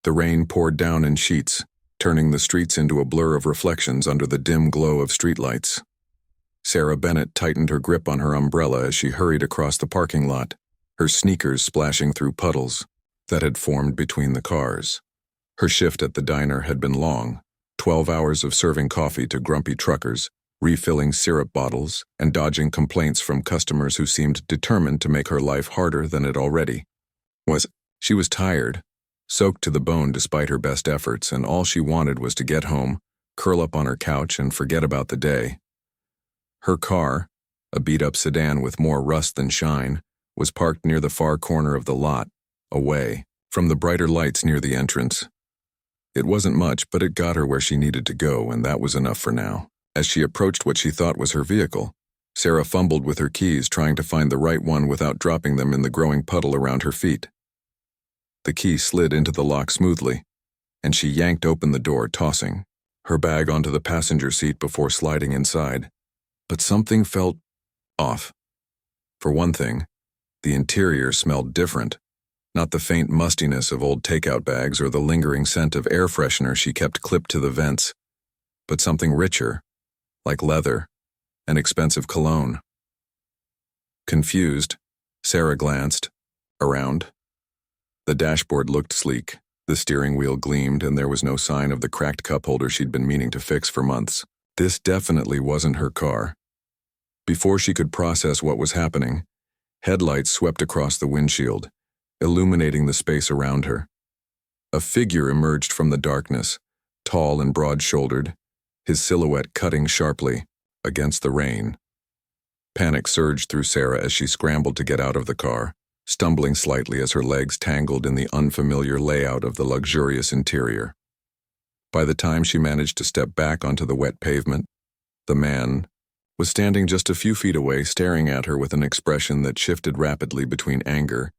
The rain poured down in sheets, turning the streets into a blur of reflections under the dim glow of streetlights. Sarah Bennett tightened her grip on her umbrella as she hurried across the parking lot, her sneakers splashing through puddles that had formed between the cars. Her shift at the diner had been long, 12 hours of serving coffee to grumpy truckers, refilling syrup bottles, and dodging complaints from customers who seemed determined to make her life harder than it already was. She was tired, soaked to the bone despite her best efforts, and all she wanted was to get home, curl up on her couch, and forget about the day. Her car, a beat-up sedan with more rust than shine, was parked near the far corner of the lot, away from the brighter lights near the entrance. It wasn't much, but it got her where she needed to go, and that was enough for now. As she approached what she thought was her vehicle, Sarah fumbled with her keys, trying to find the right one without dropping them in the growing puddle around her feet. The key slid into the lock smoothly, and she yanked open the door, tossing her bag onto the passenger seat before sliding inside. But something felt off. For one thing, the interior smelled different. Not the faint mustiness of old takeout bags or the lingering scent of air freshener she kept clipped to the vents, but something richer, like leather and expensive cologne. Confused, Sarah glanced around. The dashboard looked sleek, the steering wheel gleamed, and there was no sign of the cracked cup holder she'd been meaning to fix for months. This definitely wasn't her car. Before she could process what was happening, headlights swept across the windshield, illuminating the space around her. A figure emerged from the darkness, tall and broad-shouldered, his silhouette cutting sharply against the rain. Panic surged through Sarah as she scrambled to get out of the car, stumbling slightly as her legs tangled in the unfamiliar layout of the luxurious interior. By the time she managed to step back onto the wet pavement, the man was standing just a few feet away, staring at her with an expression that shifted rapidly between anger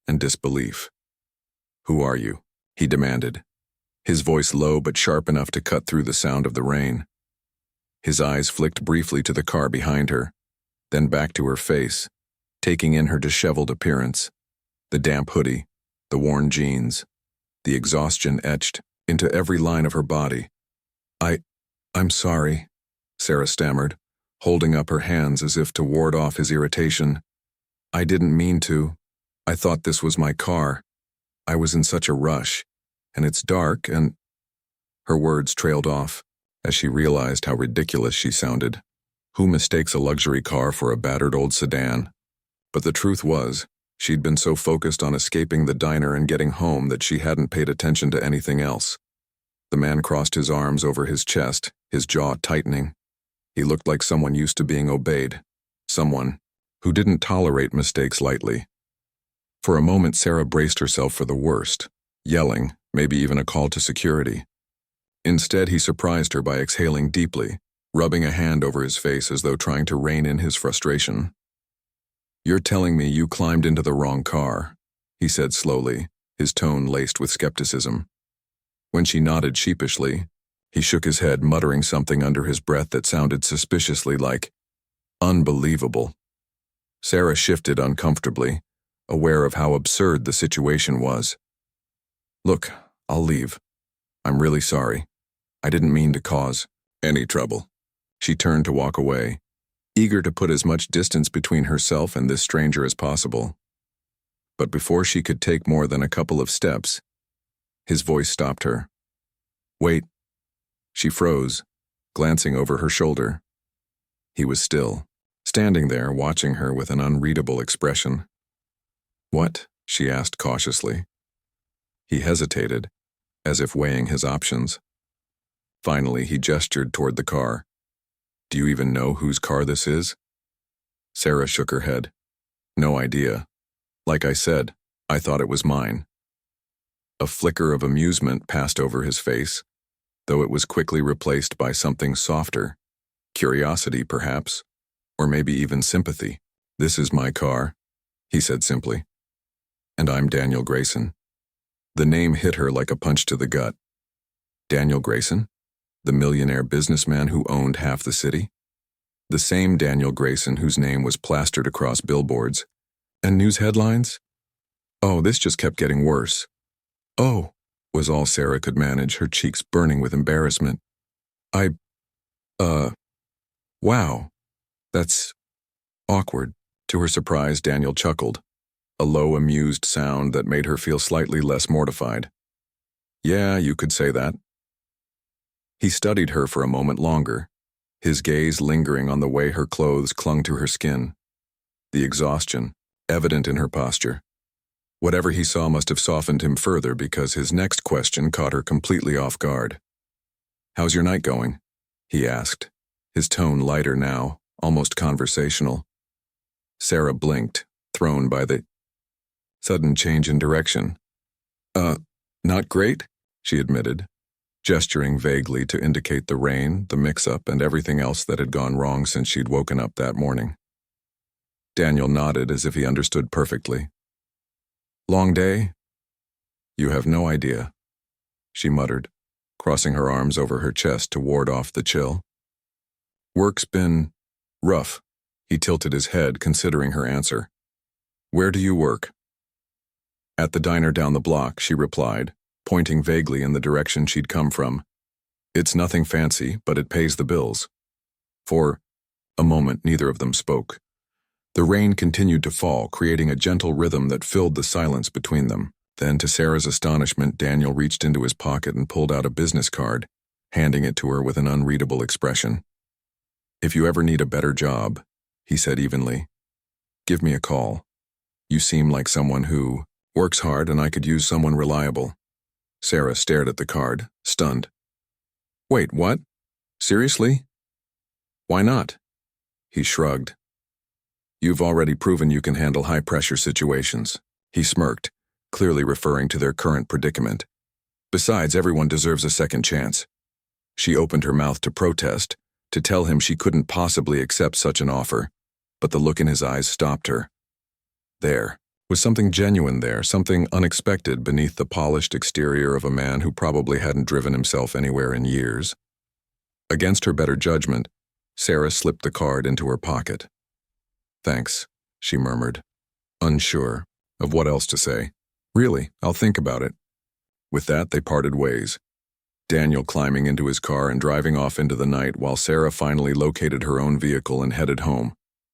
and disbelief. "Who are you?" he demanded, his voice low but sharp enough to cut through the sound of the rain. His eyes flicked briefly to the car behind her, then back to her face, taking in her disheveled appearance, the damp hoodie, the worn jeans, the exhaustion etched into every line of her body. I'm sorry," Sarah stammered, holding up her hands as if to ward off his irritation. "I didn't mean to. I thought this was my car. I was in such a rush, and it's dark, and—" Her words trailed off as she realized how ridiculous she sounded. Who mistakes a luxury car for a battered old sedan? But the truth was, she'd been so focused on escaping the diner and getting home that she hadn't paid attention to anything else. The man crossed his arms over his chest, his jaw tightening. He looked like someone used to being obeyed, someone who didn't tolerate mistakes lightly. For a moment, Sarah braced herself for the worst, yelling, maybe even a call to security. Instead, he surprised her by exhaling deeply, rubbing a hand over his face as though trying to rein in his frustration. "You're telling me you climbed into the wrong car," he said slowly, his tone laced with skepticism. When she nodded sheepishly, he shook his head, muttering something under his breath that sounded suspiciously like, "Unbelievable." Sarah shifted uncomfortably, aware of how absurd the situation was. "Look, I'll leave. I'm really sorry. I didn't mean to cause any trouble." She turned to walk away, eager to put as much distance between herself and this stranger as possible. But before she could take more than a couple of steps, his voice stopped her. "Wait." She froze, glancing over her shoulder. He was still, standing there watching her with an unreadable expression. "What?" she asked cautiously. He hesitated, as if weighing his options. Finally, he gestured toward the car. "Do you even know whose car this is?" Sarah shook her head. "No idea. Like I said, I thought it was mine." A flicker of amusement passed over his face, though it was quickly replaced by something softer. Curiosity, perhaps, or maybe even sympathy. "This is my car," he said simply. "And I'm Daniel Grayson." The name hit her like a punch to the gut. Daniel Grayson? The millionaire businessman who owned half the city? The same Daniel Grayson whose name was plastered across billboards and news headlines? Oh, this just kept getting worse. "Oh," was all Sarah could manage, her cheeks burning with embarrassment. I, uh, wow, that's awkward. To her surprise, Daniel chuckled, a low, amused sound that made her feel slightly less mortified. Yeah, you could say that. He studied her for a moment longer, his gaze lingering on the way her clothes clung to her skin, the exhaustion evident in her posture. Whatever he saw must have softened him further because his next question caught her completely off guard. "How's your night going?" he asked, his tone lighter now, almost conversational. Sarah blinked, thrown by the sudden change in direction. Not great," she admitted, gesturing vaguely to indicate the rain, the mix-up, and everything else that had gone wrong since she'd woken up that morning. Daniel nodded as if he understood perfectly. "Long day?" "You have no idea," she muttered, crossing her arms over her chest to ward off the chill. "Work's been rough." He tilted his head, considering her answer. "Where do you work?" "At the diner down the block," she replied, pointing vaguely in the direction she'd come from. "It's nothing fancy, but it pays the bills." For a moment, neither of them spoke. The rain continued to fall, creating a gentle rhythm that filled the silence between them. Then, to Sarah's astonishment, Daniel reached into his pocket and pulled out a business card, handing it to her with an unreadable expression. "If you ever need a better job," he said evenly, "give me a call. You seem like someone who works hard, and I could use someone reliable." Sarah stared at the card, stunned. "Wait, what? Seriously? Why not?" He shrugged. "You've already proven you can handle high-pressure situations." He smirked, clearly referring to their current predicament. "Besides, everyone deserves a second chance." She opened her mouth to protest, to tell him she couldn't possibly accept such an offer, but the look in his eyes stopped her. There was something genuine there, something unexpected beneath the polished exterior of a man who probably hadn't driven himself anywhere in years. Against her better judgment, Sarah slipped the card into her pocket. "Thanks," she murmured, unsure of what else to say. "Really, I'll think about it." With that, they parted ways, Daniel climbing into his car and driving off into the night while Sarah finally located her own vehicle and headed home,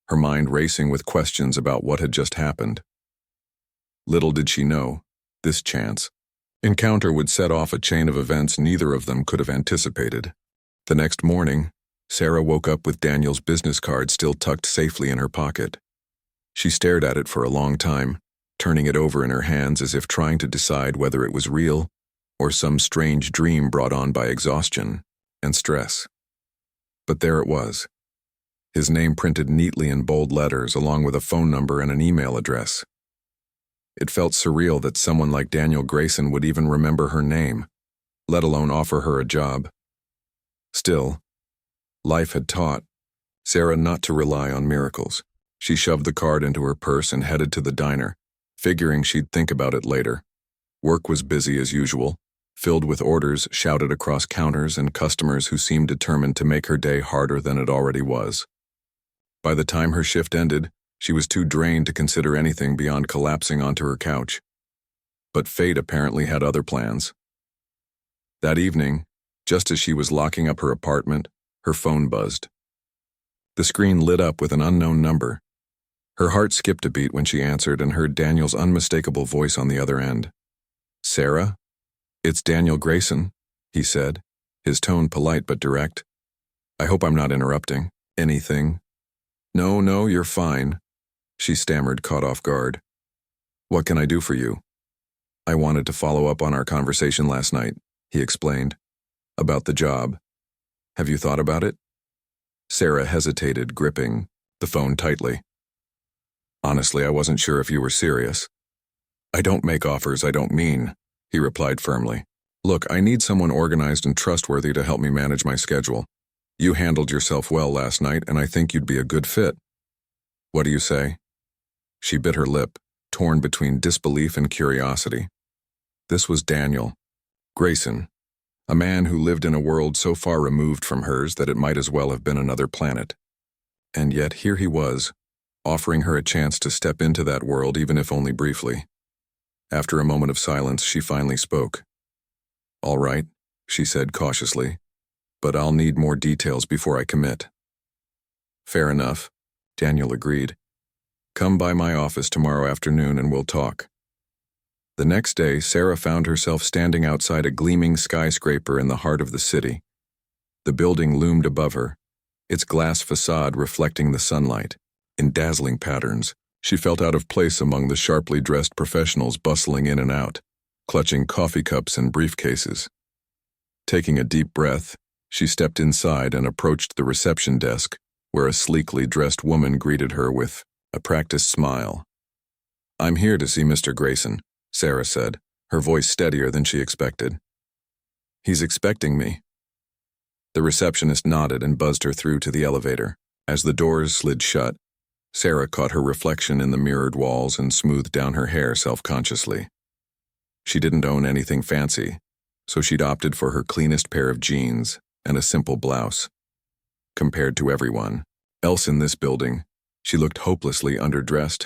her mind racing with questions about what had just happened. Little did she know, this chance encounter would set off a chain of events neither of them could have anticipated. The next morning, Sarah woke up with Daniel's business card still tucked safely in her pocket. She stared at it for a long time, turning it over in her hands as if trying to decide whether it was real or some strange dream brought on by exhaustion and stress. But there it was, his name printed neatly in bold letters along with a phone number and an email address. It felt surreal that someone like Daniel Grayson would even remember her name, let alone offer her a job. Still, life had taught Sarah not to rely on miracles. She shoved the card into her purse and headed to the diner, figuring she'd think about it later. Work was busy as usual, filled with orders shouted across counters and customers who seemed determined to make her day harder than it already was. By the time her shift ended, she was too drained to consider anything beyond collapsing onto her couch. But fate apparently had other plans. That evening, just as she was locking up her apartment, her phone buzzed. The screen lit up with an unknown number. Her heart skipped a beat when she answered and heard Daniel's unmistakable voice on the other end. "Sarah? It's Daniel Grayson," he said, his tone polite but direct. "I hope I'm not interrupting anything." No, you're fine," she stammered, caught off guard. "What can I do for you?" "I wanted to follow up on our conversation last night," he explained. "About the job. Have you thought about it?" Sarah hesitated, gripping the phone tightly. "Honestly, I wasn't sure if you were serious." "I don't make offers I don't mean," he replied firmly. "Look, I need someone organized and trustworthy to help me manage my schedule. You handled yourself well last night, and I think you'd be a good fit. What do you say?" She bit her lip, torn between disbelief and curiosity. This was Daniel Grayson, a man who lived in a world so far removed from hers that it might as well have been another planet. And yet here he was, offering her a chance to step into that world even if only briefly. After a moment of silence, she finally spoke. All right, she said cautiously, but I'll need more details before I commit. Fair enough, Daniel agreed. Come by my office tomorrow afternoon and we'll talk. The next day, Sarah found herself standing outside a gleaming skyscraper in the heart of the city. The building loomed above her, its glass facade reflecting the sunlight. In dazzling patterns, she felt out of place among the sharply dressed professionals bustling in and out, clutching coffee cups and briefcases. Taking a deep breath, she stepped inside and approached the reception desk, where a sleekly dressed woman greeted her with a practiced smile. "I'm here to see Mr. Grayson," Sarah said, her voice steadier than she expected. "He's expecting me." The receptionist nodded and buzzed her through to the elevator. As the doors slid shut, Sarah caught her reflection in the mirrored walls and smoothed down her hair self-consciously. She didn't own anything fancy, so she'd opted for her cleanest pair of jeans and a simple blouse. Compared to everyone else in this building, she looked hopelessly underdressed.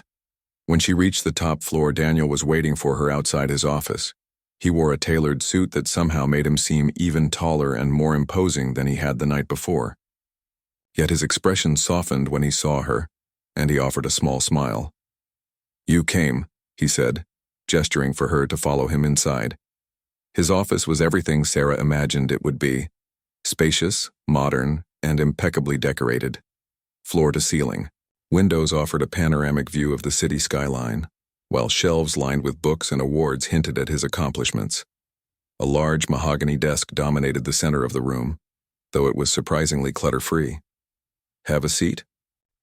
When she reached the top floor, Daniel was waiting for her outside his office. He wore a tailored suit that somehow made him seem even taller and more imposing than he had the night before. Yet his expression softened when he saw her, and he offered a small smile. "You came," he said, gesturing for her to follow him inside. His office was everything Sarah imagined it would be: spacious, modern, and impeccably decorated. Floor to ceiling, windows offered a panoramic view of the city skyline, while shelves lined with books and awards hinted at his accomplishments. A large mahogany desk dominated the center of the room, though it was surprisingly clutter-free. "Have a seat,"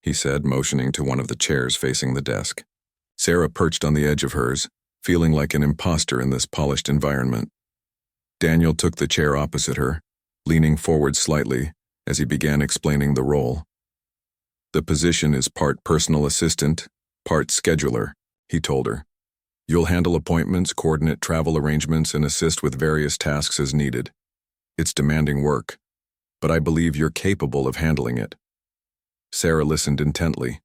he said, motioning to one of the chairs facing the desk. Sarah perched on the edge of hers, feeling like an imposter in this polished environment. Daniel took the chair opposite her, leaning forward slightly as he began explaining the role. "The position is part personal assistant, part scheduler," he told her. "You'll handle appointments, coordinate travel arrangements, and assist with various tasks as needed. It's demanding work, but I believe you're capable of handling it." Sarah listened intently,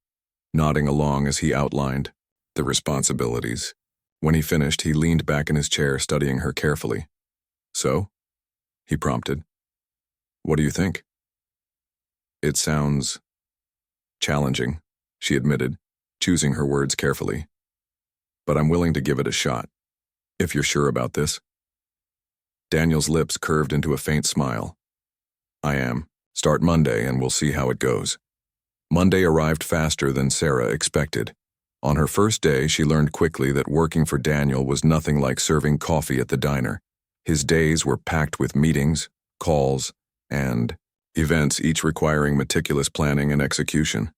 nodding along as he outlined the responsibilities. When he finished, he leaned back in his chair, studying her carefully. "So?" he prompted. "What do you think?" "It sounds challenging," she admitted, choosing her words carefully. "But I'm willing to give it a shot, if you're sure about this." Daniel's lips curved into a faint smile. "I am. Start Monday and we'll see how it goes." Monday arrived faster than Sarah expected. On her first day, she learned quickly that working for Daniel was nothing like serving coffee at the diner. His days were packed with meetings, calls, and events, each requiring meticulous planning and execution.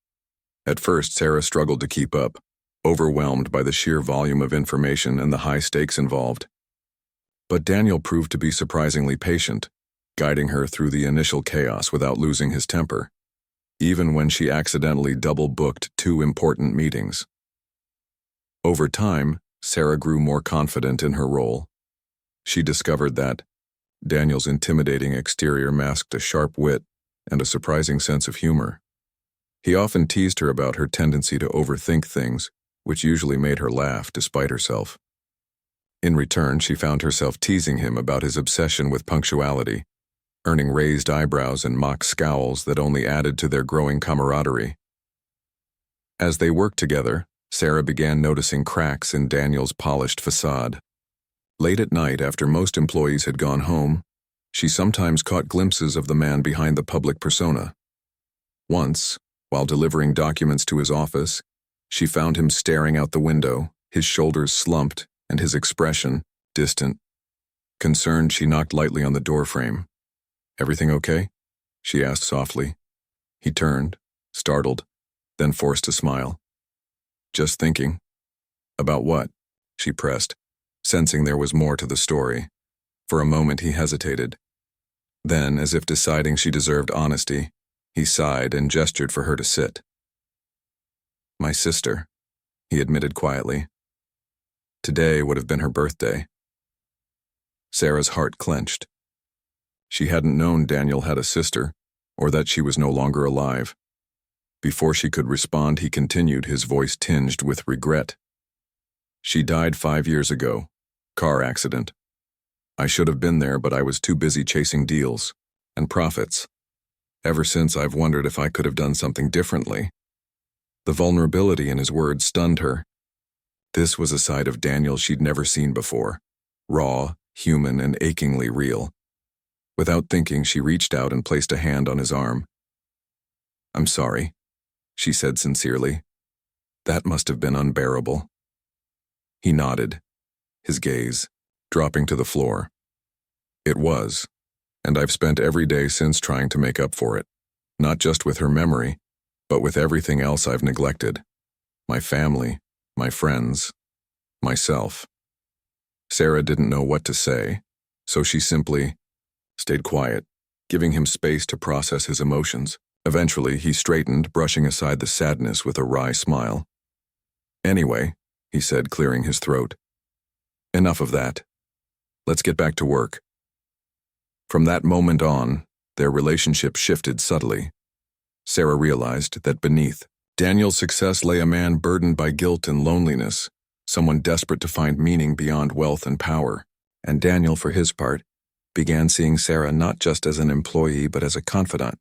At first, Sarah struggled to keep up, overwhelmed by the sheer volume of information and the high stakes involved. But Daniel proved to be surprisingly patient, guiding her through the initial chaos without losing his temper, even when she accidentally double-booked 2 important meetings. Over time, Sarah grew more confident in her role. She discovered that Daniel's intimidating exterior masked a sharp wit and a surprising sense of humor. He often teased her about her tendency to overthink things, which usually made her laugh despite herself. In return, she found herself teasing him about his obsession with punctuality, earning raised eyebrows and mock scowls that only added to their growing camaraderie. As they worked together, Sarah began noticing cracks in Daniel's polished facade. Late at night, after most employees had gone home, she sometimes caught glimpses of the man behind the public persona. Once, while delivering documents to his office, she found him staring out the window, his shoulders slumped and his expression distant. Concerned, she knocked lightly on the doorframe. "Everything okay?" she asked softly. He turned, startled, then forced a smile. "Just thinking." "About what?" she pressed, sensing there was more to the story. For a moment he hesitated. Then, as if deciding she deserved honesty, he sighed and gestured for her to sit. "My sister," he admitted quietly. Today would have been her birthday. Sarah's heart clenched. She hadn't known Daniel had a sister, or that she was no longer alive. Before she could respond, he continued, his voice tinged with regret. "She died 5 years ago. Car accident. I should have been there, but I was too busy chasing deals and profits. Ever since, I've wondered if I could have done something differently. The vulnerability in his words stunned her. This was a side of Daniel she'd never seen before, raw, human, and achingly real. Without thinking, she reached out and placed a hand on his arm. "I'm sorry," she said sincerely. "That must have been unbearable." He nodded, his gaze dropping to the floor. "It was, and I've spent every day since trying to make up for it, not just with her memory, but with everything else I've neglected. My family, my friends, myself." Sarah didn't know what to say, so she simply stayed quiet, giving him space to process his emotions. Eventually, he straightened, brushing aside the sadness with a wry smile. "Anyway," he said, clearing his throat, "enough of that. Let's get back to work." From that moment on, their relationship shifted subtly. Sarah realized that beneath Daniel's success lay a man burdened by guilt and loneliness, someone desperate to find meaning beyond wealth and power. And Daniel, for his part, began seeing Sarah not just as an employee but as a confidant,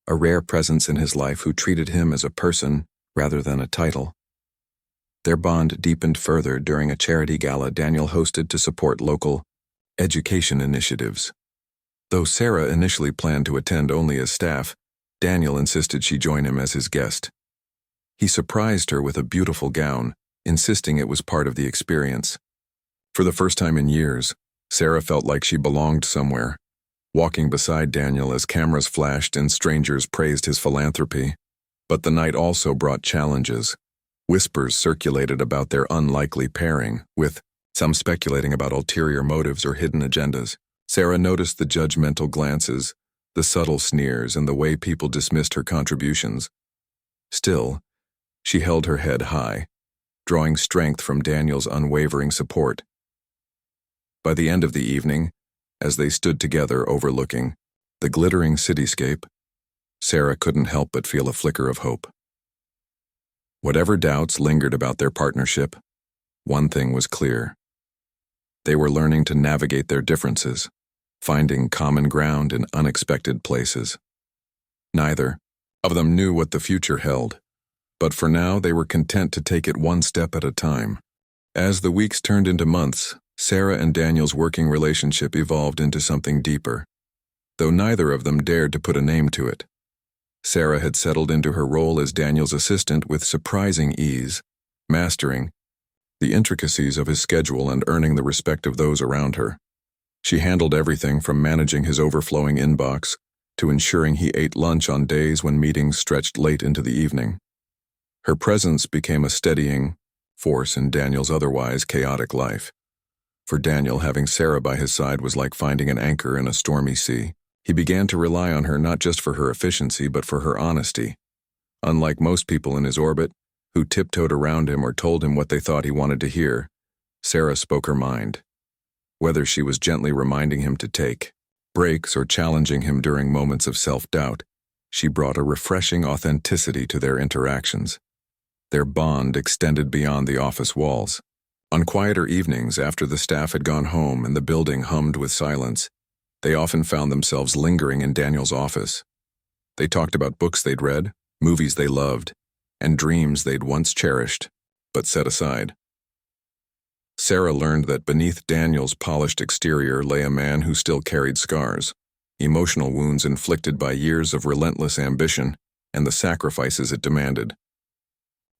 a rare presence in his life who treated him as a person rather than a title. Their bond deepened further during a charity gala Daniel hosted to support local education initiatives. Though Sarah initially planned to attend only as staff, Daniel insisted she join him as his guest. He surprised her with a beautiful gown, insisting it was part of the experience. For the first time in years, Sarah felt like she belonged somewhere, walking beside Daniel as cameras flashed and strangers praised his philanthropy. But the night also brought challenges. Whispers circulated about their unlikely pairing, with some speculating about ulterior motives or hidden agendas. Sarah noticed the judgmental glances, the subtle sneers, and the way people dismissed her contributions. Still, she held her head high, drawing strength from Daniel's unwavering support. By the end of the evening, as they stood together overlooking the glittering cityscape, Sarah couldn't help but feel a flicker of hope. Whatever doubts lingered about their partnership, one thing was clear. They were learning to navigate their differences, finding common ground in unexpected places. Neither of them knew what the future held, but for now they were content to take it one step at a time. As the weeks turned into months, Sarah and Daniel's working relationship evolved into something deeper, though neither of them dared to put a name to it. Sarah had settled into her role as Daniel's assistant with surprising ease, mastering the intricacies of his schedule and earning the respect of those around her. She handled everything from managing his overflowing inbox to ensuring he ate lunch on days when meetings stretched late into the evening. Her presence became a steadying force in Daniel's otherwise chaotic life. For Daniel, having Sarah by his side was like finding an anchor in a stormy sea. He began to rely on her not just for her efficiency but for her honesty. Unlike most people in his orbit, who tiptoed around him or told him what they thought he wanted to hear, Sarah spoke her mind. Whether she was gently reminding him to take breaks or challenging him during moments of self-doubt, she brought a refreshing authenticity to their interactions. Their bond extended beyond the office walls. On quieter evenings after the staff had gone home and the building hummed with silence, they often found themselves lingering in Daniel's office. They talked about books they'd read, movies they loved, and dreams they'd once cherished, but set aside. Sarah learned that beneath Daniel's polished exterior lay a man who still carried scars, emotional wounds inflicted by years of relentless ambition and the sacrifices it demanded.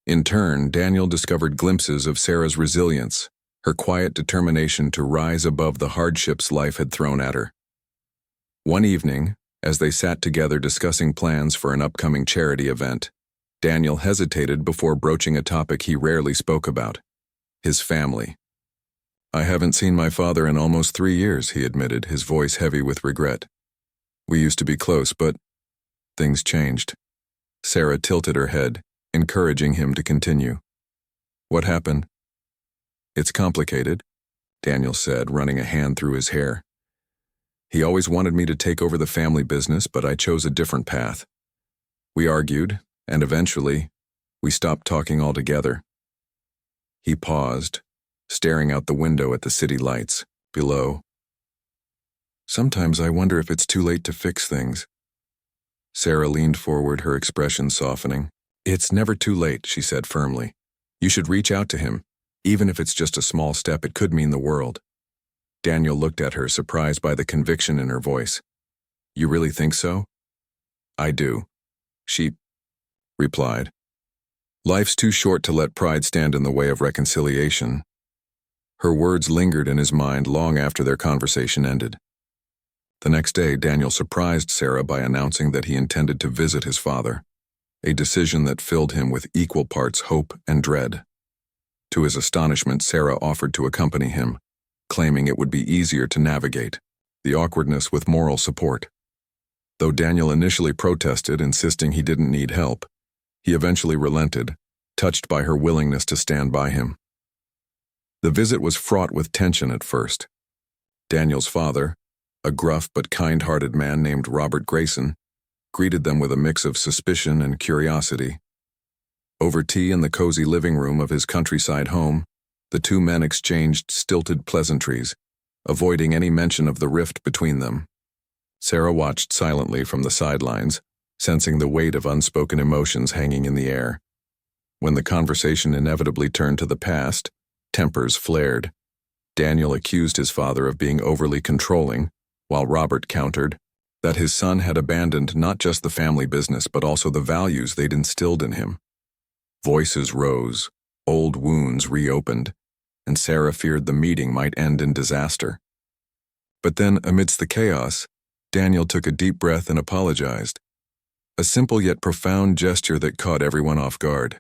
In turn, Daniel discovered glimpses of Sarah's resilience, her quiet determination to rise above the hardships life had thrown at her. One evening, as they sat together discussing plans for an upcoming charity event, Daniel hesitated before broaching a topic he rarely spoke about: his family. "I haven't seen my father in almost 3 years," he admitted, his voice heavy with regret. "We used to be close, but things changed." Sarah tilted her head, encouraging him to continue. "What happened?" "It's complicated," Daniel said, running a hand through his hair. "He always wanted me to take over the family business, but I chose a different path. We argued, and eventually, we stopped talking altogether." He paused, staring out the window at the city lights. Below, Sometimes I wonder if it's too late to fix things. Sarah leaned forward, her expression softening. It's never too late, she said firmly. You should reach out to him. Even if it's just a small step, it could mean the world. Daniel looked at her, surprised by the conviction in her voice. You really think so? I do, she replied. Life's too short to let pride stand in the way of reconciliation. Her words lingered in his mind long after their conversation ended. The next day, Daniel surprised Sarah by announcing that he intended to visit his father, a decision that filled him with equal parts hope and dread. To his astonishment, Sarah offered to accompany him, claiming it would be easier to navigate the awkwardness with moral support. Though Daniel initially protested, insisting he didn't need help, he eventually relented, touched by her willingness to stand by him. The visit was fraught with tension at first. Daniel's father, a gruff but kind-hearted man named Robert Grayson, greeted them with a mix of suspicion and curiosity. Over tea in the cozy living room of his countryside home, the two men exchanged stilted pleasantries, avoiding any mention of the rift between them. Sarah watched silently from the sidelines, sensing the weight of unspoken emotions hanging in the air. When the conversation inevitably turned to the past, tempers flared. Daniel accused his father of being overly controlling, while Robert countered that his son had abandoned not just the family business but also the values they'd instilled in him. Voices rose, old wounds reopened, and Sarah feared the meeting might end in disaster. But then, amidst the chaos, Daniel took a deep breath and apologized, a simple yet profound gesture that caught everyone off guard.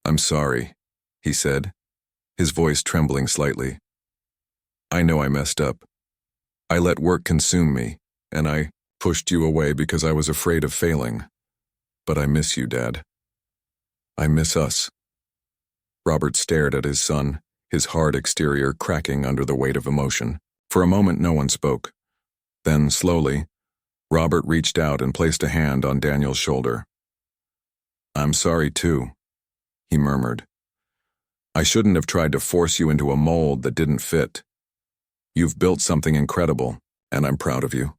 I'm sorry, he said, his voice trembling slightly. I know I messed up. I let work consume me, and I pushed you away because I was afraid of failing. But I miss you, Dad. I miss us. Robert stared at his son, his hard exterior cracking under the weight of emotion. For a moment, no one spoke. Then, slowly, Robert reached out and placed a hand on Daniel's shoulder. I'm sorry, too, he murmured. I shouldn't have tried to force you into a mold that didn't fit. You've built something incredible, and I'm proud of you.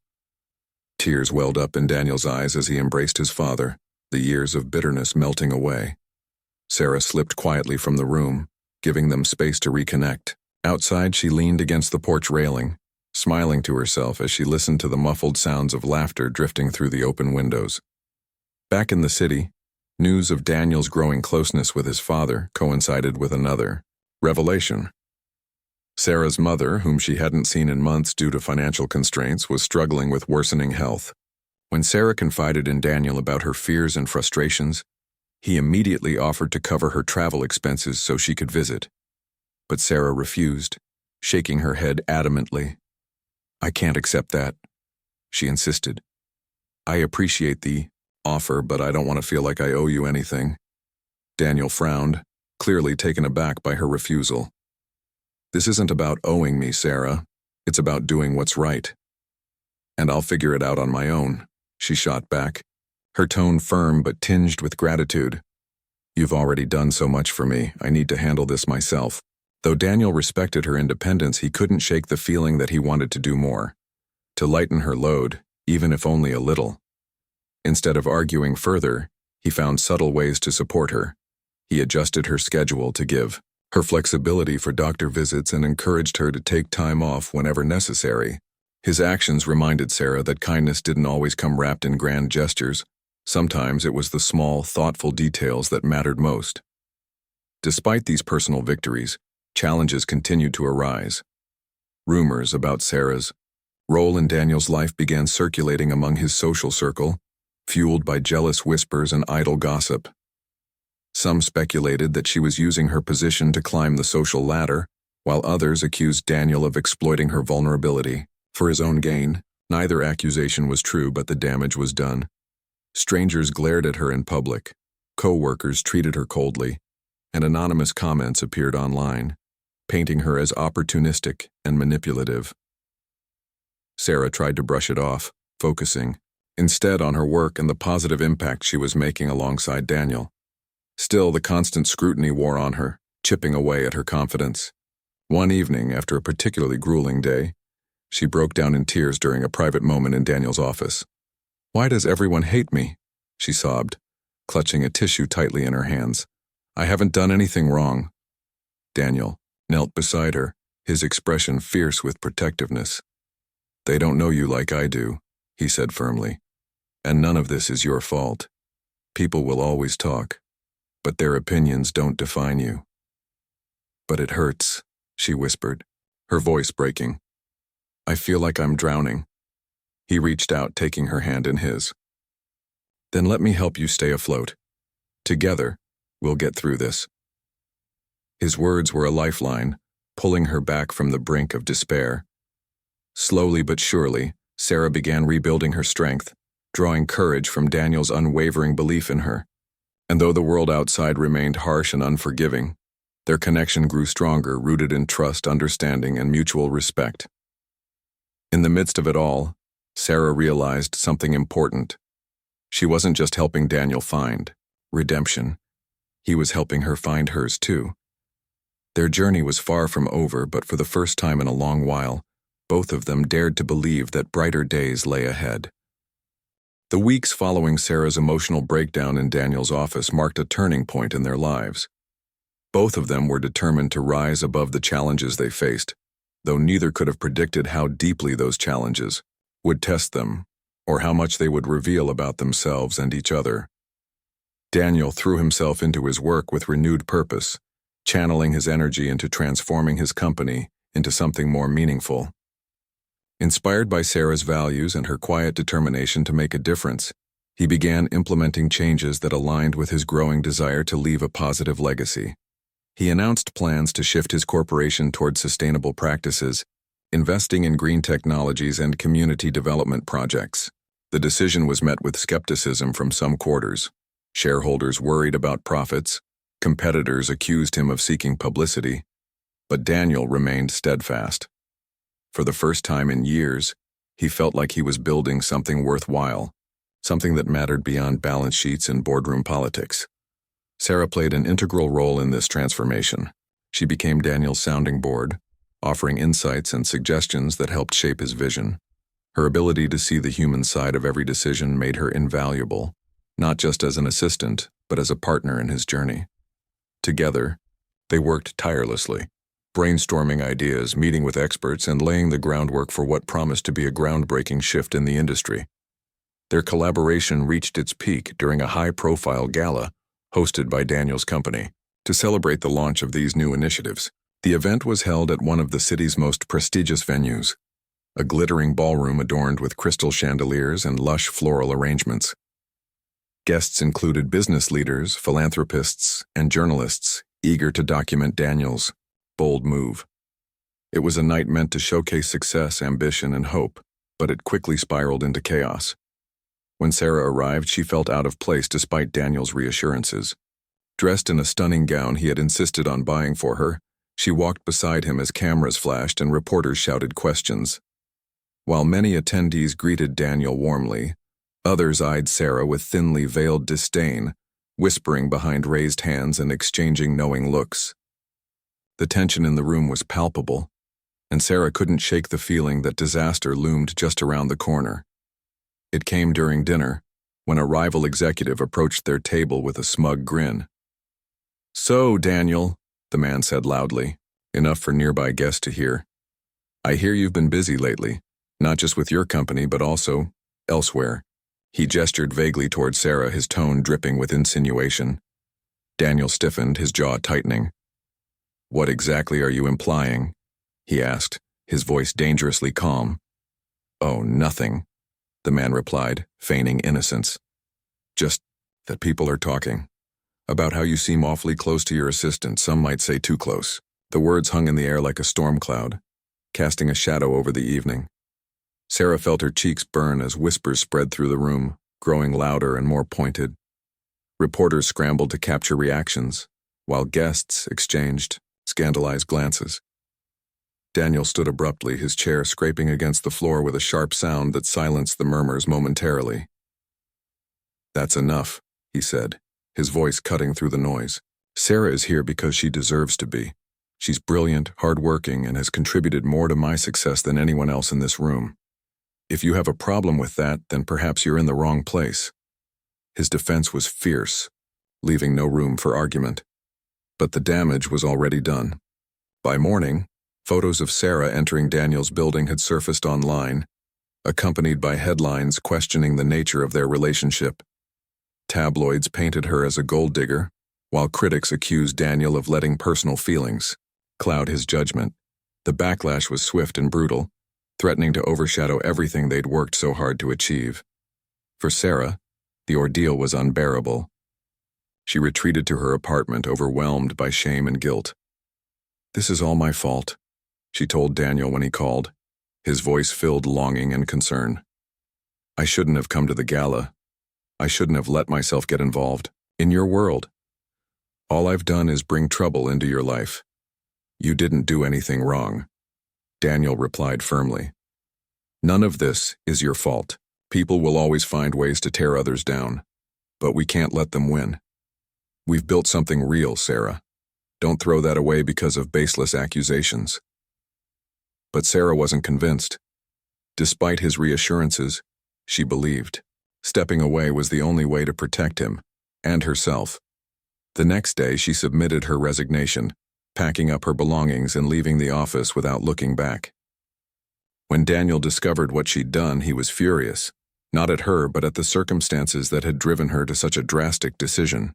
Tears welled up in Daniel's eyes as he embraced his father, the years of bitterness melting away. Sarah slipped quietly from the room, giving them space to reconnect. Outside, she leaned against the porch railing, smiling to herself as she listened to the muffled sounds of laughter drifting through the open windows. Back in the city, news of Daniel's growing closeness with his father coincided with another revelation. Sarah's mother, whom she hadn't seen in months due to financial constraints, was struggling with worsening health. When Sarah confided in Daniel about her fears and frustrations, he immediately offered to cover her travel expenses so she could visit. But Sarah refused, shaking her head adamantly. I can't accept that, she insisted. I appreciate the offer, but I don't want to feel like I owe you anything. Daniel frowned, clearly taken aback by her refusal. This isn't about owing me, Sarah. It's about doing what's right. And I'll figure it out on my own, she shot back, her tone firm but tinged with gratitude. You've already done so much for me. I need to handle this myself. Though Daniel respected her independence, he couldn't shake the feeling that he wanted to do more, to lighten her load, even if only a little. Instead of arguing further, he found subtle ways to support her. He adjusted her schedule to give her flexibility for doctor visits and encouraged her to take time off whenever necessary. His actions reminded Sarah that kindness didn't always come wrapped in grand gestures. Sometimes it was the small, thoughtful details that mattered most. Despite these personal victories, challenges continued to arise. Rumors about Sarah's role in Daniel's life began circulating among his social circle, fueled by jealous whispers and idle gossip. Some speculated that she was using her position to climb the social ladder, while others accused Daniel of exploiting her vulnerability for his own gain. Neither accusation was true, but the damage was done. Strangers glared at her in public, co-workers treated her coldly, and anonymous comments appeared online, painting her as opportunistic and manipulative. Sarah tried to brush it off, focusing instead on her work and the positive impact she was making alongside Daniel. Still, the constant scrutiny wore on her, chipping away at her confidence. One evening, after a particularly grueling day, She broke down in tears during a private moment in Daniel's office. "Why does everyone hate me?" she sobbed, clutching a tissue tightly in her hands. "I haven't done anything wrong." Daniel knelt beside her, his expression fierce with protectiveness. "They don't know you like I do," he said firmly. "And none of this is your fault. People will always talk, but their opinions don't define you." "But it hurts," she whispered, her voice breaking. "I feel like I'm drowning." He reached out, taking her hand in his. "Then let me help you stay afloat. Together, we'll get through this." His words were a lifeline, pulling her back from the brink of despair. Slowly but surely, Sarah began rebuilding her strength, drawing courage from Daniel's unwavering belief in her. And though the world outside remained harsh and unforgiving, their connection grew stronger, rooted in trust, understanding, and mutual respect. In the midst of it all, Sarah realized something important. She wasn't just helping Daniel find redemption. He was helping her find hers too. Their journey was far from over, but for the first time in a long while, both of them dared to believe that brighter days lay ahead. The weeks following Sarah's emotional breakdown in Daniel's office marked a turning point in their lives. Both of them were determined to rise above the challenges they faced, though neither could have predicted how deeply those challenges would test them, or how much they would reveal about themselves and each other. Daniel threw himself into his work with renewed purpose, channeling his energy into transforming his company into something more meaningful. Inspired by Sarah's values and her quiet determination to make a difference, he began implementing changes that aligned with his growing desire to leave a positive legacy. He announced plans to shift his corporation toward sustainable practices, investing in green technologies and community development projects. The decision was met with skepticism from some quarters. Shareholders worried about profits, competitors accused him of seeking publicity, but Daniel remained steadfast. For the first time in years, he felt like he was building something worthwhile, something that mattered beyond balance sheets and boardroom politics. Sarah played an integral role in this transformation. She became Daniel's sounding board, offering insights and suggestions that helped shape his vision. Her ability to see the human side of every decision made her invaluable, not just as an assistant, but as a partner in his journey. Together, they worked tirelessly, brainstorming ideas, meeting with experts, and laying the groundwork for what promised to be a groundbreaking shift in the industry. Their collaboration reached its peak during a high-profile gala hosted by Daniel's company. To celebrate the launch of these new initiatives, the event was held at one of the city's most prestigious venues, a glittering ballroom adorned with crystal chandeliers and lush floral arrangements. Guests included business leaders, philanthropists, and journalists eager to document Daniel's bold move. It was a night meant to showcase success, ambition, and hope, but it quickly spiraled into chaos. When Sarah arrived, she felt out of place despite Daniel's reassurances. Dressed in a stunning gown he had insisted on buying for her, she walked beside him as cameras flashed and reporters shouted questions. While many attendees greeted Daniel warmly, others eyed Sarah with thinly veiled disdain, whispering behind raised hands and exchanging knowing looks. The tension in the room was palpable, and Sarah couldn't shake the feeling that disaster loomed just around the corner. It came during dinner, when a rival executive approached their table with a smug grin. "So, Daniel," the man said loudly, enough for nearby guests to hear, "I hear you've been busy lately, not just with your company but also elsewhere." He gestured vaguely toward Sarah, his tone dripping with insinuation. Daniel stiffened, his jaw tightening. "What exactly are you implying?" he asked, his voice dangerously calm. "Oh, nothing," the man replied, feigning innocence. "Just that people are talking. About how you seem awfully close to your assistant, some might say too close." The words hung in the air like a storm cloud, casting a shadow over the evening. Sarah felt her cheeks burn as whispers spread through the room, growing louder and more pointed. Reporters scrambled to capture reactions, while guests exchanged scandalized glances. Daniel stood abruptly, his chair scraping against the floor with a sharp sound that silenced the murmurs momentarily. "That's enough," he said, his voice cutting through the noise. "Sarah is here because she deserves to be. She's brilliant, hardworking, and has contributed more to my success than anyone else in this room. If you have a problem with that, then perhaps you're in the wrong place." His defense was fierce, leaving no room for argument. But the damage was already done. By morning, photos of Sarah entering Daniel's building had surfaced online, accompanied by headlines questioning the nature of their relationship. Tabloids painted her as a gold digger, while critics accused Daniel of letting personal feelings cloud his judgment. The backlash was swift and brutal, threatening to overshadow everything they'd worked so hard to achieve. For Sarah, the ordeal was unbearable. She retreated to her apartment, overwhelmed by shame and guilt. "This is all my fault," she told Daniel when he called, his voice filled longing and concern. "I shouldn't have come to the gala. I shouldn't have let myself get involved in your world. All I've done is bring trouble into your life. You didn't do anything wrong." Daniel replied firmly, "None of this is your fault. People will always find ways to tear others down, but we can't let them win. We've built something real, Sarah. Don't throw that away because of baseless accusations." But Sarah wasn't convinced. Despite his reassurances, she believed. Stepping away was the only way to protect him and herself. The next day, she submitted her resignation, packing up her belongings and leaving the office without looking back. When Daniel discovered what she'd done, he was furious, not at her but at the circumstances that had driven her to such a drastic decision.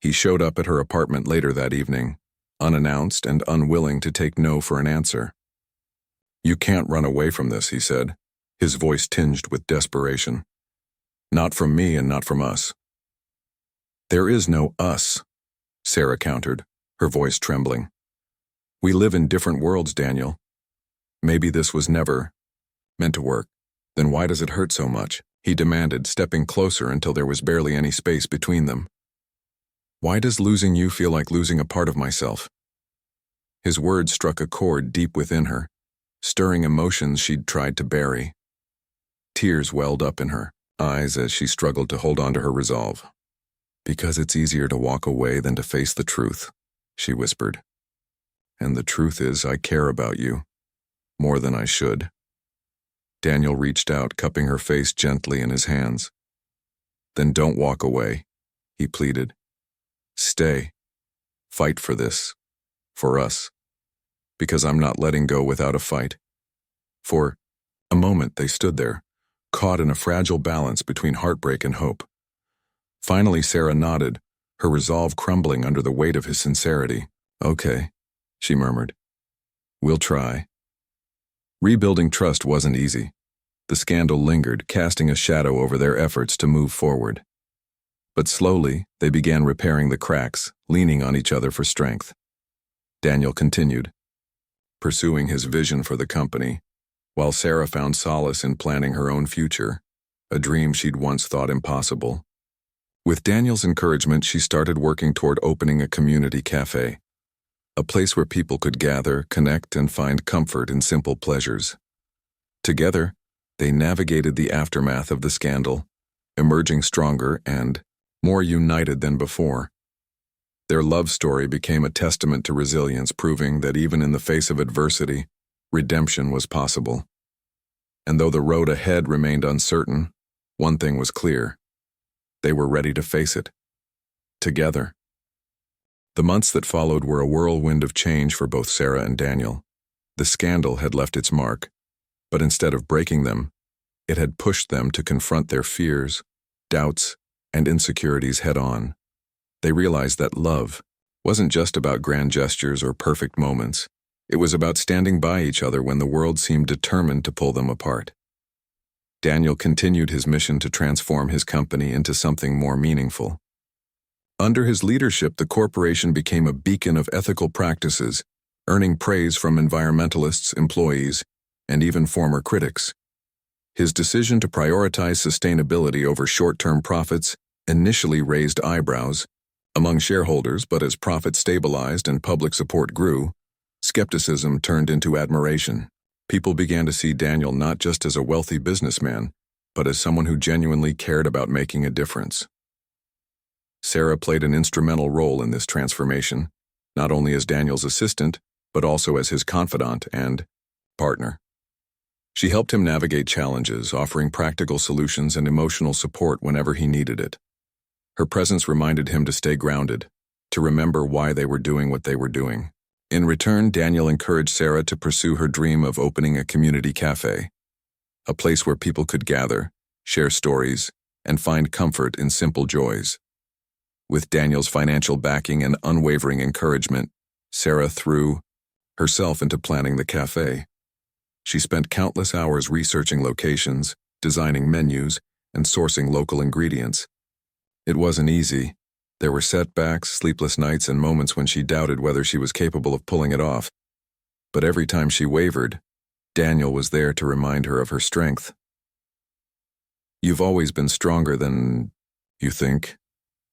He showed up at her apartment later that evening, unannounced and unwilling to take no for an answer. "You can't run away from this," he said, his voice tinged with desperation. "Not from me and not from us." "There is no us," Sarah countered, her voice trembling. "We live in different worlds, Daniel. Maybe this was never meant to work. Then why does it hurt so much?" he demanded, stepping closer until there was barely any space between them. "Why does losing you feel like losing a part of myself?" His words struck a chord deep within her, stirring emotions she'd tried to bury. Tears welled up in her eyes as she struggled to hold on to her resolve. "Because it's easier to walk away than to face the truth," she whispered. "And the truth is, I care about you, more than I should." Daniel reached out, cupping her face gently in his hands. "Then don't walk away," he pleaded. "Stay. Fight for this. For us. Because I'm not letting go without a fight." For a moment they stood there, caught in a fragile balance between heartbreak and hope. Finally Sarah nodded, her resolve crumbling under the weight of his sincerity. "Okay," she murmured. "We'll try." Rebuilding trust wasn't easy. The scandal lingered, casting a shadow over their efforts to move forward. But slowly, they began repairing the cracks, leaning on each other for strength. Daniel continued, pursuing his vision for the company, while Sarah found solace in planning her own future, a dream she'd once thought impossible. With Daniel's encouragement, she started working toward opening a community cafe, a place where people could gather, connect, and find comfort in simple pleasures. Together, they navigated the aftermath of the scandal, emerging stronger and more united than before. Their love story became a testament to resilience, proving that even in the face of adversity, redemption was possible. And though the road ahead remained uncertain, one thing was clear. They were ready to face it. Together. The months that followed were a whirlwind of change for both Sarah and Daniel. The scandal had left its mark, but instead of breaking them, it had pushed them to confront their fears, doubts, and insecurities head-on. They realized that love wasn't just about grand gestures or perfect moments. It was about standing by each other when the world seemed determined to pull them apart. Daniel continued his mission to transform his company into something more meaningful. Under his leadership, the corporation became a beacon of ethical practices, earning praise from environmentalists, employees, and even former critics. His decision to prioritize sustainability over short-term profits initially raised eyebrows among shareholders, but as profits stabilized and public support grew, skepticism turned into admiration. People began to see Daniel not just as a wealthy businessman, but as someone who genuinely cared about making a difference. Sarah played an instrumental role in this transformation, not only as Daniel's assistant, but also as his confidant and partner. She helped him navigate challenges, offering practical solutions and emotional support whenever he needed it. Her presence reminded him to stay grounded, to remember why they were doing what they were doing. In return, Daniel encouraged Sarah to pursue her dream of opening a community cafe, a place where people could gather, share stories, and find comfort in simple joys. With Daniel's financial backing and unwavering encouragement, Sarah threw herself into planning the cafe. She spent countless hours researching locations, designing menus, and sourcing local ingredients. It wasn't easy. There were setbacks, sleepless nights, and moments when she doubted whether she was capable of pulling it off. But every time she wavered, Daniel was there to remind her of her strength. "You've always been stronger than you think,"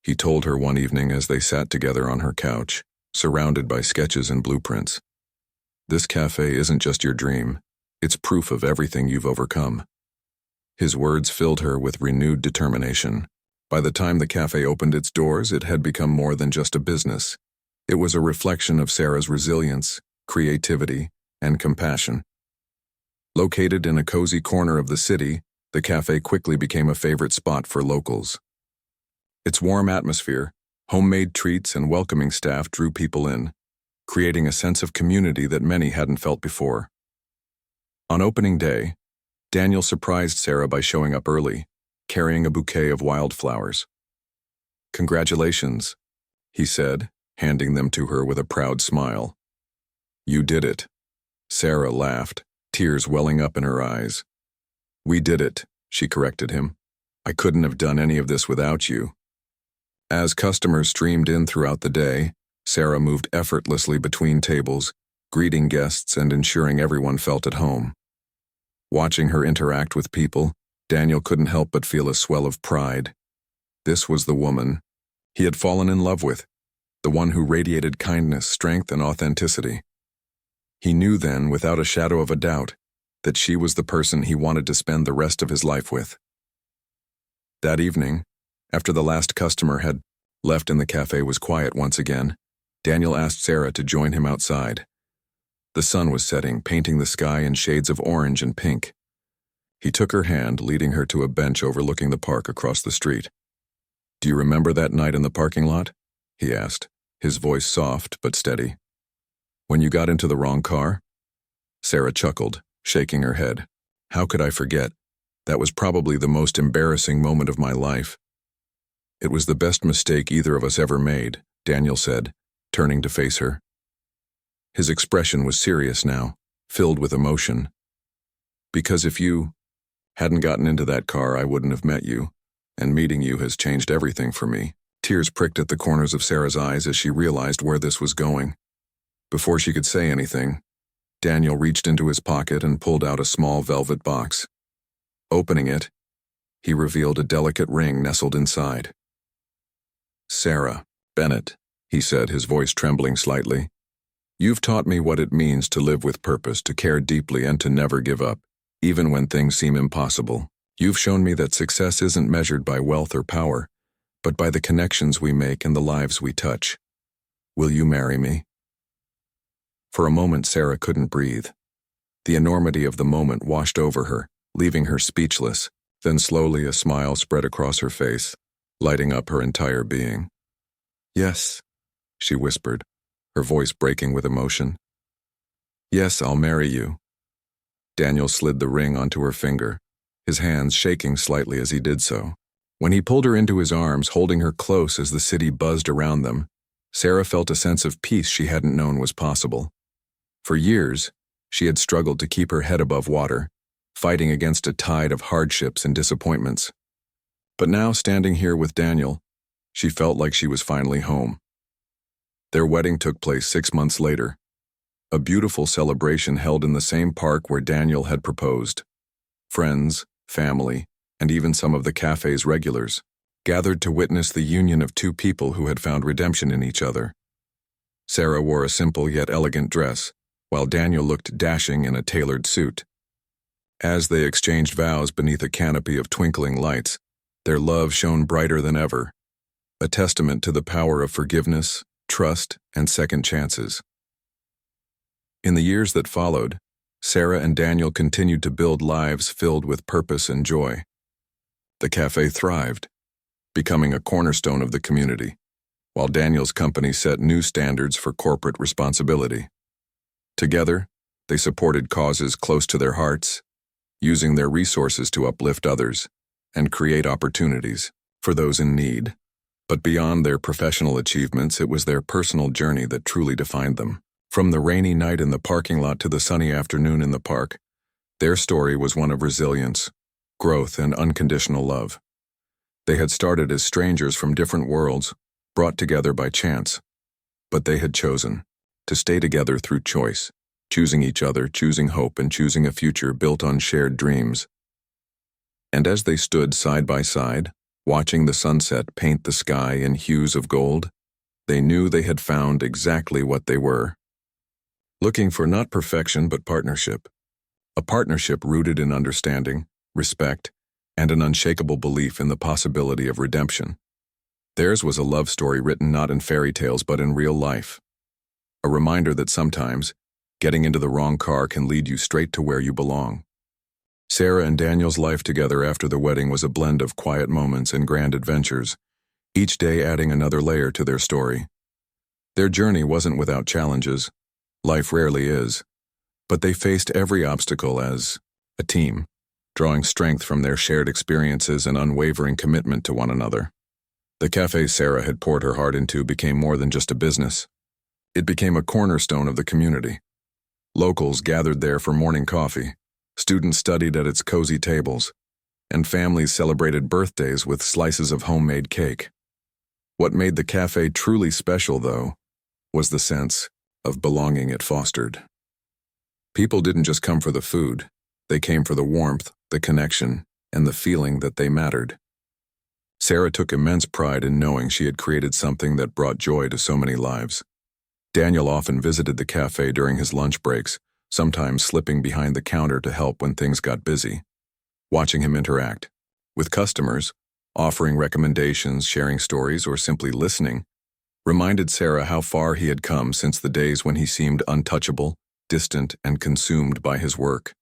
he told her one evening as they sat together on her couch, surrounded by sketches and blueprints. "This cafe isn't just your dream. It's proof of everything you've overcome." His words filled her with renewed determination. By the time the cafe opened its doors, it had become more than just a business. It was a reflection of Sarah's resilience, creativity, and compassion. Located in a cozy corner of the city, the cafe quickly became a favorite spot for locals. Its warm atmosphere, homemade treats, and welcoming staff drew people in, creating a sense of community that many hadn't felt before. On opening day, Daniel surprised Sarah by showing up early, carrying a bouquet of wildflowers. "Congratulations," he said, handing them to her with a proud smile. "You did it." Sarah laughed, tears welling up in her eyes. "We did it," she corrected him. "I couldn't have done any of this without you." As customers streamed in throughout the day, Sarah moved effortlessly between tables, greeting guests and ensuring everyone felt at home. Watching her interact with people, Daniel couldn't help but feel a swell of pride. This was the woman he had fallen in love with, the one who radiated kindness, strength, and authenticity. He knew then, without a shadow of a doubt, that she was the person he wanted to spend the rest of his life with. That evening, after the last customer had left and the cafe was quiet once again, Daniel asked Sarah to join him outside. The sun was setting, painting the sky in shades of orange and pink. He took her hand, leading her to a bench overlooking the park across the street. "Do you remember that night in the parking lot?" he asked, his voice soft but steady. "When you got into the wrong car?" Sarah chuckled, shaking her head. "How could I forget? That was probably the most embarrassing moment of my life." "It was the best mistake either of us ever made," Daniel said, turning to face her. His expression was serious now, filled with emotion. "Because if you hadn't gotten into that car, I wouldn't have met you, and meeting you has changed everything for me." Tears pricked at the corners of Sarah's eyes as she realized where this was going. Before she could say anything, Daniel reached into his pocket and pulled out a small velvet box. Opening it, he revealed a delicate ring nestled inside. "Sarah Bennett," he said, his voice trembling slightly. "You've taught me what it means to live with purpose, to care deeply, and to never give up, even when things seem impossible. You've shown me that success isn't measured by wealth or power, but by the connections we make and the lives we touch. Will you marry me?" For a moment, Sarah couldn't breathe. The enormity of the moment washed over her, leaving her speechless. Then slowly a smile spread across her face, lighting up her entire being. "Yes," she whispered, her voice breaking with emotion. "Yes, I'll marry you." Daniel slid the ring onto her finger, his hands shaking slightly as he did so. When he pulled her into his arms, holding her close as the city buzzed around them, Sarah felt a sense of peace she hadn't known was possible. For years, she had struggled to keep her head above water, fighting against a tide of hardships and disappointments. But now, standing here with Daniel, she felt like she was finally home. Their wedding took place 6 months later, a beautiful celebration held in the same park where Daniel had proposed. Friends, family, and even some of the cafe's regulars gathered to witness the union of two people who had found redemption in each other. Sarah wore a simple yet elegant dress, while Daniel looked dashing in a tailored suit. As they exchanged vows beneath a canopy of twinkling lights, their love shone brighter than ever, a testament to the power of forgiveness, trust, and second chances. In the years that followed, Sarah and Daniel continued to build lives filled with purpose and joy. The cafe thrived, becoming a cornerstone of the community, while Daniel's company set new standards for corporate responsibility. Together, they supported causes close to their hearts, using their resources to uplift others and create opportunities for those in need. But beyond their professional achievements, it was their personal journey that truly defined them. From the rainy night in the parking lot to the sunny afternoon in the park, their story was one of resilience, growth, and unconditional love. They had started as strangers from different worlds, brought together by chance. But they had chosen to stay together through choice, choosing each other, choosing hope, and choosing a future built on shared dreams. And as they stood side by side, watching the sunset paint the sky in hues of gold, they knew they had found exactly what they were. Looking for not perfection but partnership. A partnership rooted in understanding, respect, and an unshakable belief in the possibility of redemption. Theirs was a love story written not in fairy tales but in real life. A reminder that sometimes, getting into the wrong car can lead you straight to where you belong. Sarah and Daniel's life together after the wedding was a blend of quiet moments and grand adventures, each day adding another layer to their story. Their journey wasn't without challenges. Life rarely is. But they faced every obstacle as a team, drawing strength from their shared experiences and unwavering commitment to one another. The cafe Sarah had poured her heart into became more than just a business. It became a cornerstone of the community. Locals gathered there for morning coffee, students studied at its cozy tables, and families celebrated birthdays with slices of homemade cake. What made the cafe truly special, though, was the sense of belonging it fostered. People didn't just come for the food, they came for the warmth, the connection, and the feeling that they mattered. Sarah took immense pride in knowing she had created something that brought joy to so many lives. Daniel often visited the cafe during his lunch breaks, sometimes slipping behind the counter to help when things got busy. Watching him interact with customers, offering recommendations, sharing stories, or simply listening, reminded Sarah how far he had come since the days when he seemed untouchable, distant, and consumed by his work.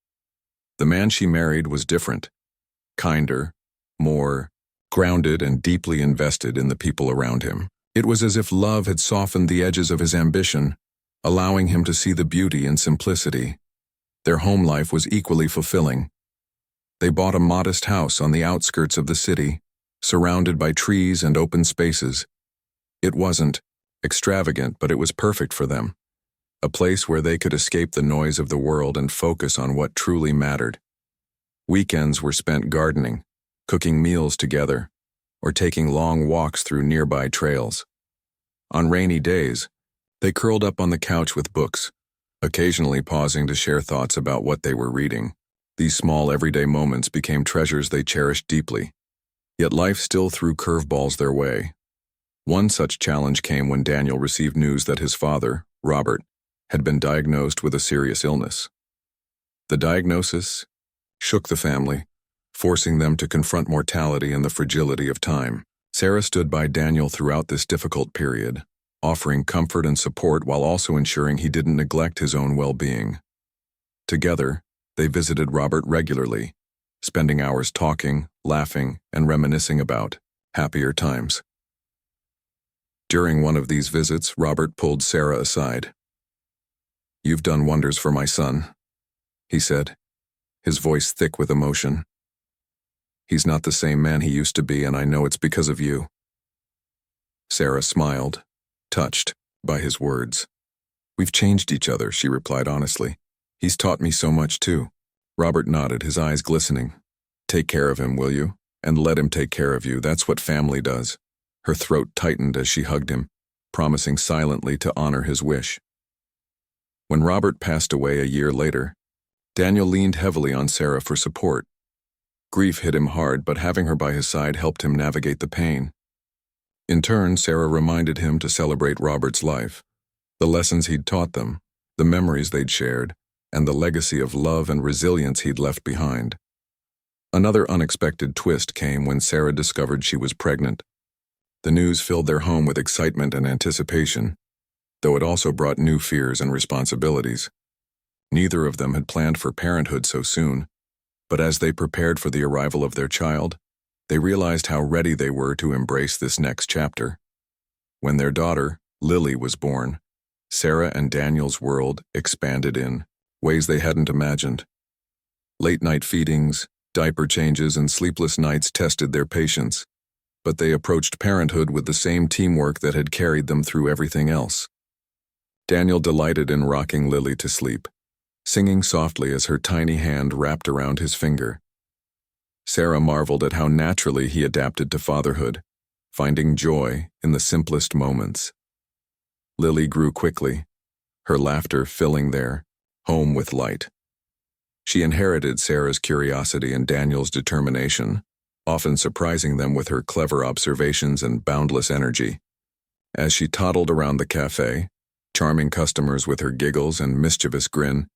The man she married was different, kinder, more grounded, and deeply invested in the people around him. It was as if love had softened the edges of his ambition, allowing him to see the beauty in simplicity. Their home life was equally fulfilling. They bought a modest house on the outskirts of the city, surrounded by trees and open spaces. It wasn't extravagant, but it was perfect for them. A place where they could escape the noise of the world and focus on what truly mattered. Weekends were spent gardening, cooking meals together, or taking long walks through nearby trails. On rainy days, they curled up on the couch with books, occasionally pausing to share thoughts about what they were reading. These small everyday moments became treasures they cherished deeply. Yet life still threw curveballs their way. One such challenge came when Daniel received news that his father, Robert, had been diagnosed with a serious illness. The diagnosis shook the family, forcing them to confront mortality and the fragility of time. Sarah stood by Daniel throughout this difficult period, offering comfort and support while also ensuring he didn't neglect his own well-being. Together, they visited Robert regularly, spending hours talking, laughing, and reminiscing about happier times. During one of these visits, Robert pulled Sarah aside. "You've done wonders for my son," he said, his voice thick with emotion. "He's not the same man he used to be, and I know it's because of you." Sarah smiled, touched by his words. "We've changed each other," she replied honestly. "He's taught me so much too." Robert nodded, his eyes glistening. "Take care of him, will you? And let him take care of you. That's what family does." Her throat tightened as she hugged him, promising silently to honor his wish. When Robert passed away a year later, Daniel leaned heavily on Sarah for support. Grief hit him hard, but having her by his side helped him navigate the pain. In turn, Sarah reminded him to celebrate Robert's life, the lessons he'd taught them, the memories they'd shared, and the legacy of love and resilience he'd left behind. Another unexpected twist came when Sarah discovered she was pregnant. The news filled their home with excitement and anticipation, though it also brought new fears and responsibilities. Neither of them had planned for parenthood so soon, but as they prepared for the arrival of their child, they realized how ready they were to embrace this next chapter. When their daughter, Lily, was born, Sarah and Daniel's world expanded in ways they hadn't imagined. Late-night feedings, diaper changes, and sleepless nights tested their patience, but they approached parenthood with the same teamwork that had carried them through everything else. Daniel delighted in rocking Lily to sleep, singing softly as her tiny hand wrapped around his finger. Sarah marveled at how naturally he adapted to fatherhood, finding joy in the simplest moments. Lily grew quickly, her laughter filling their home with light. She inherited Sarah's curiosity and Daniel's determination, often surprising them with her clever observations and boundless energy. As she toddled around the cafe, charming customers with her giggles and mischievous grin,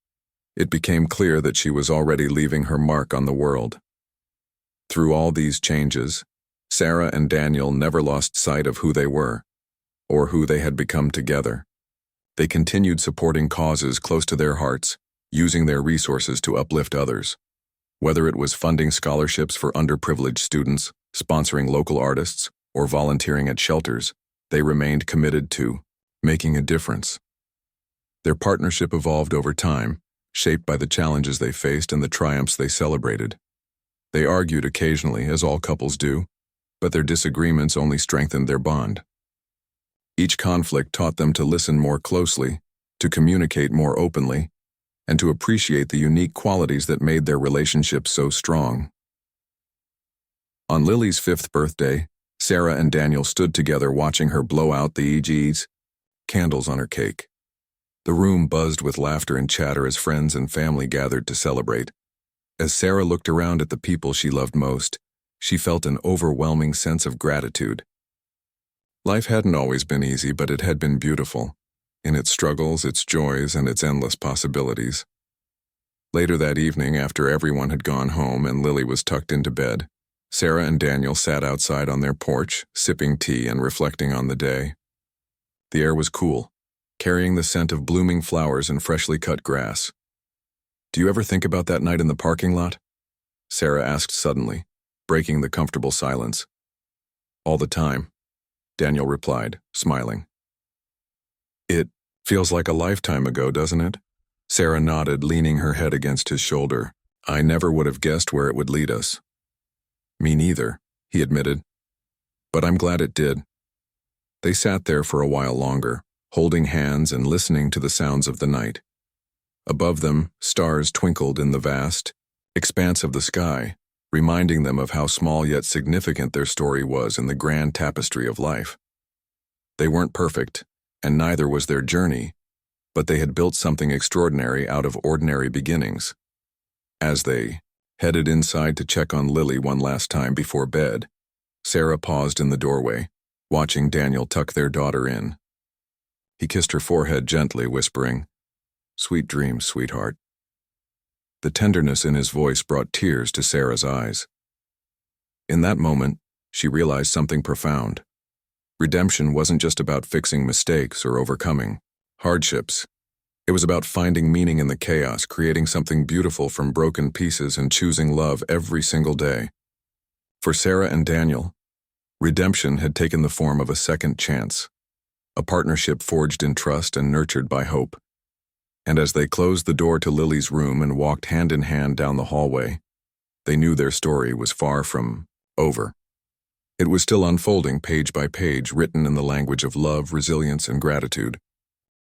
it became clear that she was already leaving her mark on the world. Through all these changes, Sarah and Daniel never lost sight of who they were, or who they had become together. They continued supporting causes close to their hearts, using their resources to uplift others. Whether it was funding scholarships for underprivileged students, sponsoring local artists, or volunteering at shelters, they remained committed to making a difference. Their partnership evolved over time, shaped by the challenges they faced and the triumphs they celebrated. They argued occasionally, as all couples do, but their disagreements only strengthened their bond. Each conflict taught them to listen more closely, to communicate more openly, and to appreciate the unique qualities that made their relationship so strong. On Lily's 5th birthday, Sarah and Daniel stood together watching her blow out the EG's candles on her cake. The room buzzed with laughter and chatter as friends and family gathered to celebrate. As Sarah looked around at the people she loved most, she felt an overwhelming sense of gratitude. Life hadn't always been easy, but it had been beautiful, in its struggles, its joys, and its endless possibilities. Later that evening, after everyone had gone home and Lily was tucked into bed, Sarah and Daniel sat outside on their porch, sipping tea and reflecting on the day. The air was cool, carrying the scent of blooming flowers and freshly cut grass. "Do you ever think about that night in the parking lot?" Sarah asked suddenly, breaking the comfortable silence. "All the time," Daniel replied, smiling. "It feels like a lifetime ago, doesn't it?" Sarah nodded, leaning her head against his shoulder. "I never would have guessed where it would lead us." "Me neither," he admitted. "But I'm glad it did." They sat there for a while longer, holding hands and listening to the sounds of the night. Above them, stars twinkled in the vast expanse of the sky, reminding them of how small yet significant their story was in the grand tapestry of life. They weren't perfect, and neither was their journey, but they had built something extraordinary out of ordinary beginnings. As they headed inside to check on Lily one last time before bed, Sarah paused in the doorway, watching Daniel tuck their daughter in. He kissed her forehead gently, whispering, "Sweet dreams, sweetheart." The tenderness in his voice brought tears to Sarah's eyes. In that moment, she realized something profound. Redemption wasn't just about fixing mistakes or overcoming hardships. It was about finding meaning in the chaos, creating something beautiful from broken pieces, and choosing love every single day. For Sarah and Daniel, redemption had taken the form of a second chance, a partnership forged in trust and nurtured by hope. And as they closed the door to Lily's room and walked hand in hand down the hallway, they knew their story was far from over. It was still unfolding page by page, written in the language of love, resilience, and gratitude.